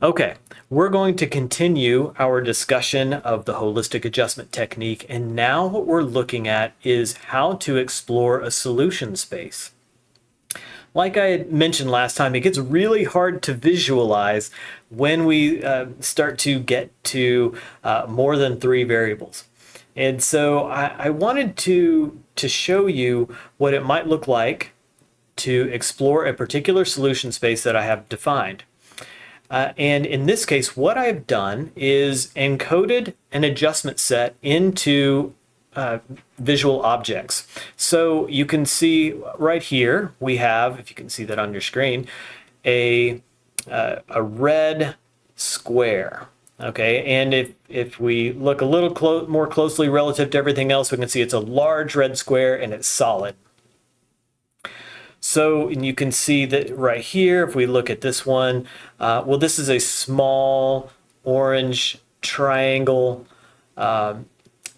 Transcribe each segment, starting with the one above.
Okay, we're going to continue our discussion of the holistic adjustment technique, and now what we're looking at is how to explore a solution space. Like I had mentioned last time, it gets really hard to visualize when we start to get to more than three variables. And so I wanted to show you what it might look like to explore a particular solution space that I have defined. And in this case, what I've done is encoded an adjustment set into visual objects. So you can see right here, we have, if you can see that on your screen, a red square. Okay, and if we look a little more closely relative to everything else, we can see it's a large red square and it's solid. So, and you can see that right here, if we look at this one, well, this is a small orange triangle, and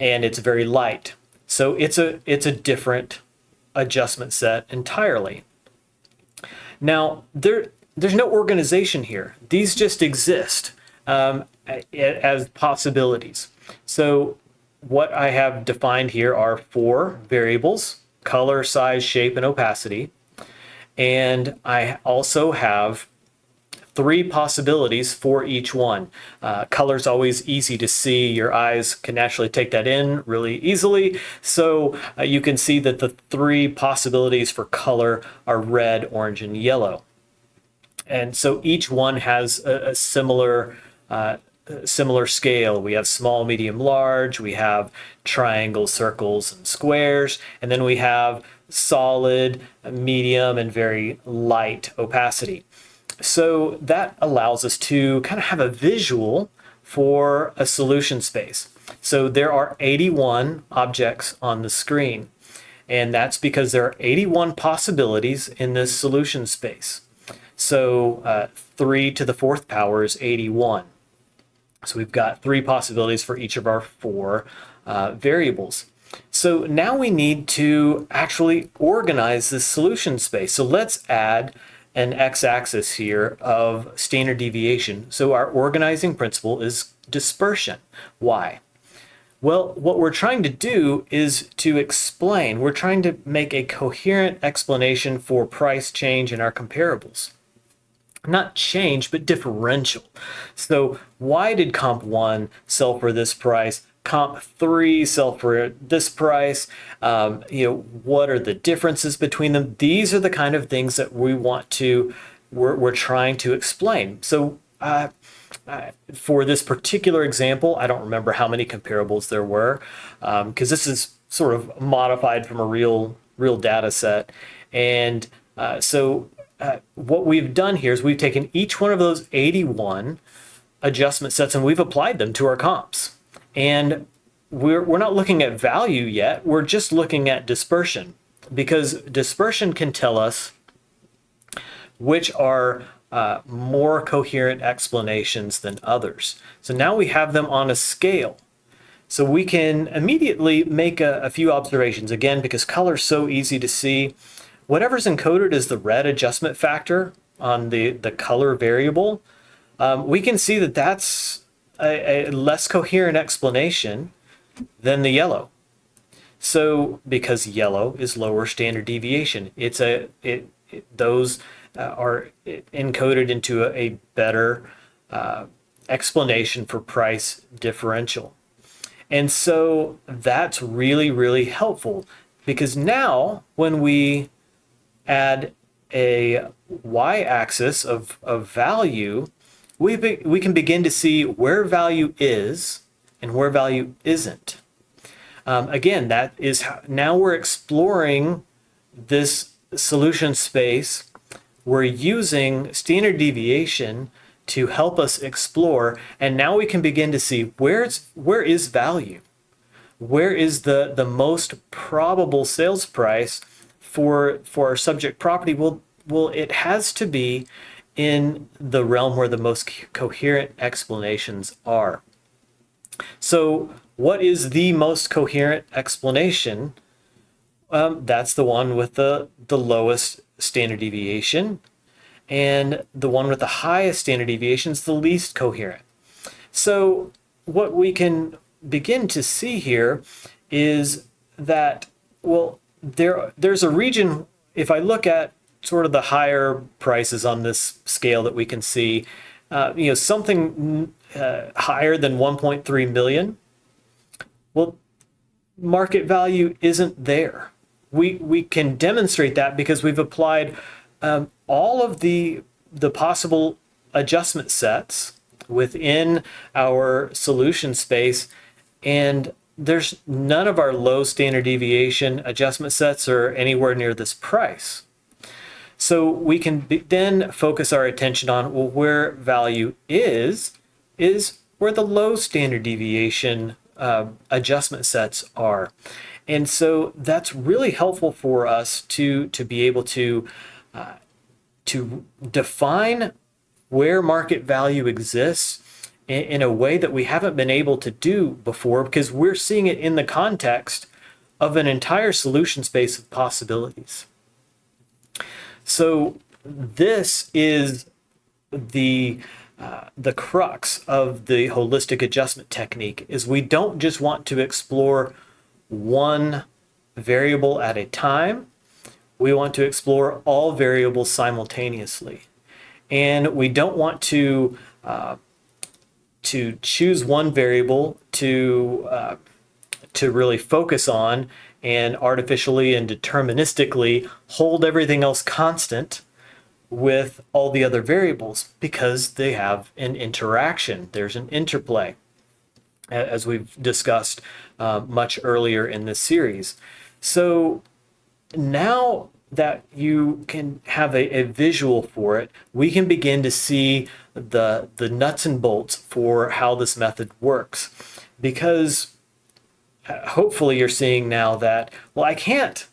it's very light. So it's a different adjustment set entirely. Now, there's no organization here. These just exist as possibilities. So what I have defined here are four variables: color, size, shape, and opacity. And I also have three possibilities for each one. Color's always easy to see. Your eyes can naturally take that in really easily. So you can see that the three possibilities for color are red, orange, and yellow. And so each one has a similar scale. We have small, medium, large. We have triangles, circles, and squares. And then we have solid, medium, and very light opacity. So that allows us to kind of have a visual for a solution space. So there are 81 objects on the screen, and that's because there are 81 possibilities in this solution space. So 3 to the fourth power is 81. So we've got three possibilities for each of our four variables. So now we need to actually organize this solution space. So let's add an x-axis here of standard deviation. So our organizing principle is dispersion. Why? Well, what we're trying to do is to explain. We're trying to make a coherent explanation for price change in our comparables. Not change, but differential. So why did comp 1 sell for this price? Comp 3 sell for this price? What are the differences between them? These are the kind of things that we're trying to explain. So for this particular example, I don't remember how many comparables there were, because this is sort of modified from a real data set. And what we've done here is we've taken each one of those 81 adjustment sets and we've applied them to our comps. And we're not looking at value yet. We're just looking at dispersion, because dispersion can tell us which are more coherent explanations than others. So now we have them on a scale. So we can immediately make a few observations, again, because color is so easy to see. Whatever's encoded as the red adjustment factor on the color variable, we can see that that's a less coherent explanation than the yellow. So because yellow is lower standard deviation, those are encoded into a better explanation for price differential. And so that's really, really helpful, because now when we add a y-axis of value, we can begin to see where value is and where value isn't. Again, that is how now we're exploring this solution space. We're using standard deviation to help us explore, and now we can begin to see where is value? Where is the most probable sales price for our subject property? Well, it has to be in the realm where the most coherent explanations are. So what is the most coherent explanation? That's the one with the lowest standard deviation. and the one with the highest standard deviation is the least coherent. So what we can begin to see here is that, well, there's a region, if I look at sort of the higher prices on this scale that we can see, something higher than 1.3 million, well, market value isn't there. We can demonstrate that because we've applied all of the possible adjustment sets within our solution space, and there's none of our low standard deviation adjustment sets are anywhere near this price. So we can then focus our attention on, well, where value is where the low standard deviation adjustment sets are. And so that's really helpful for us to be able to define where market value exists in a way that we haven't been able to do before, because we're seeing it in the context of an entire solution space of possibilities. So this is the crux of the holistic adjustment technique, is we don't just want to explore one variable at a time. We want to explore all variables simultaneously. And we don't want to choose one variable to really focus on and artificially and deterministically hold everything else constant with all the other variables, because they have an interaction. There's an interplay, as we've discussed much earlier in this series. So now that you can have a visual for it, we can begin to see the nuts and bolts for how this method works. Because hopefully you're seeing now that, well, I can't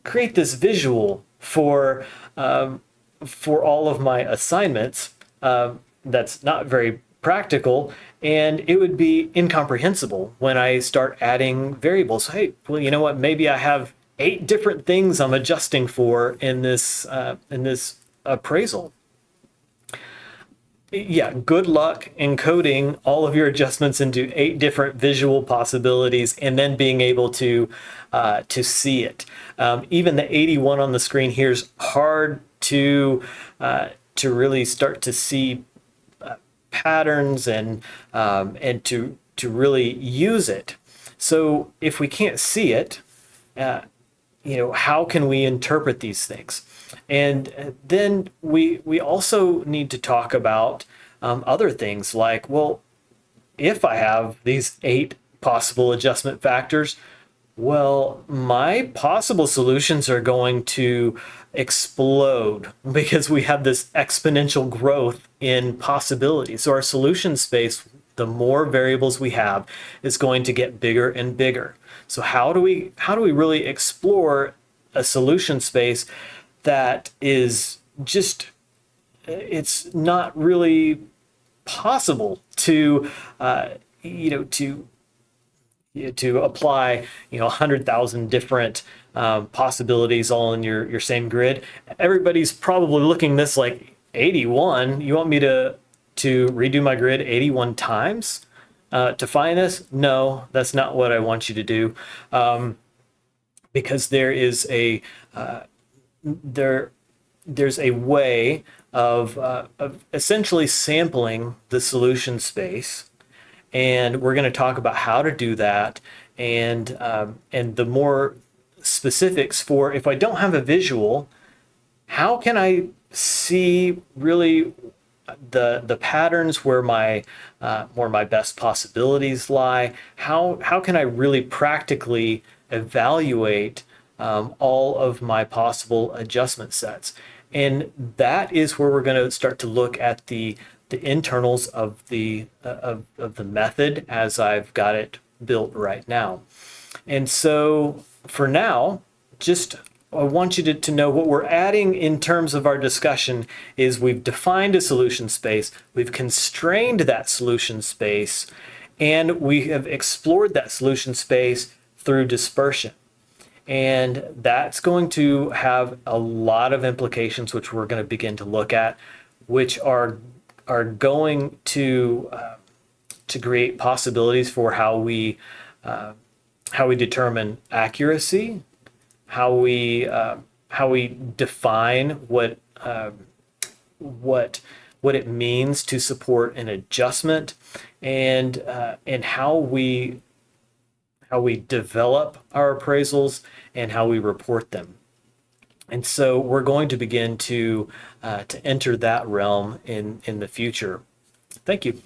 create this visual for all of my assignments. That's not very practical, and it would be incomprehensible when I start adding variables. Hey, well, you know what? Maybe I have 8 different things I'm adjusting for in this appraisal. Yeah, good luck encoding all of your adjustments into 8 different visual possibilities and then being able to see it. Even the 81 on the screen here is hard to really start to see patterns and to really use it. So if we can't see it, how can we interpret these things? And then we also need to talk about other things like, well, if I have these 8 possible adjustment factors, well, my possible solutions are going to explode because we have this exponential growth in possibilities. So our solution space, the more variables we have, is going to get bigger and bigger. So how do we really explore a solution space that is just, it's not really possible to apply 100,000 different possibilities all in your same grid? Everybody's probably looking this like, 81, you want me to redo my grid 81 times to find this? No, that's not what I want you to do, because there is there's a way of essentially sampling the solution space, and we're going to talk about how to do that, and the more specifics for, if I don't have a visual, how can I see really the patterns where my best possibilities lie? How can I really practically evaluate all of my possible adjustment sets? And that is where we're going to start to look at the internals of the method as I've got it built right now. And so for now, just I want you to know what we're adding in terms of our discussion is we've defined a solution space, we've constrained that solution space, and we have explored that solution space through dispersion. And that's going to have a lot of implications, which we're going to begin to look at, which are going to create possibilities for how we determine accuracy, how we define what what it means to support an adjustment, and how we develop our appraisals and how we report them. And so we're going to begin to enter that realm in the future. Thank you.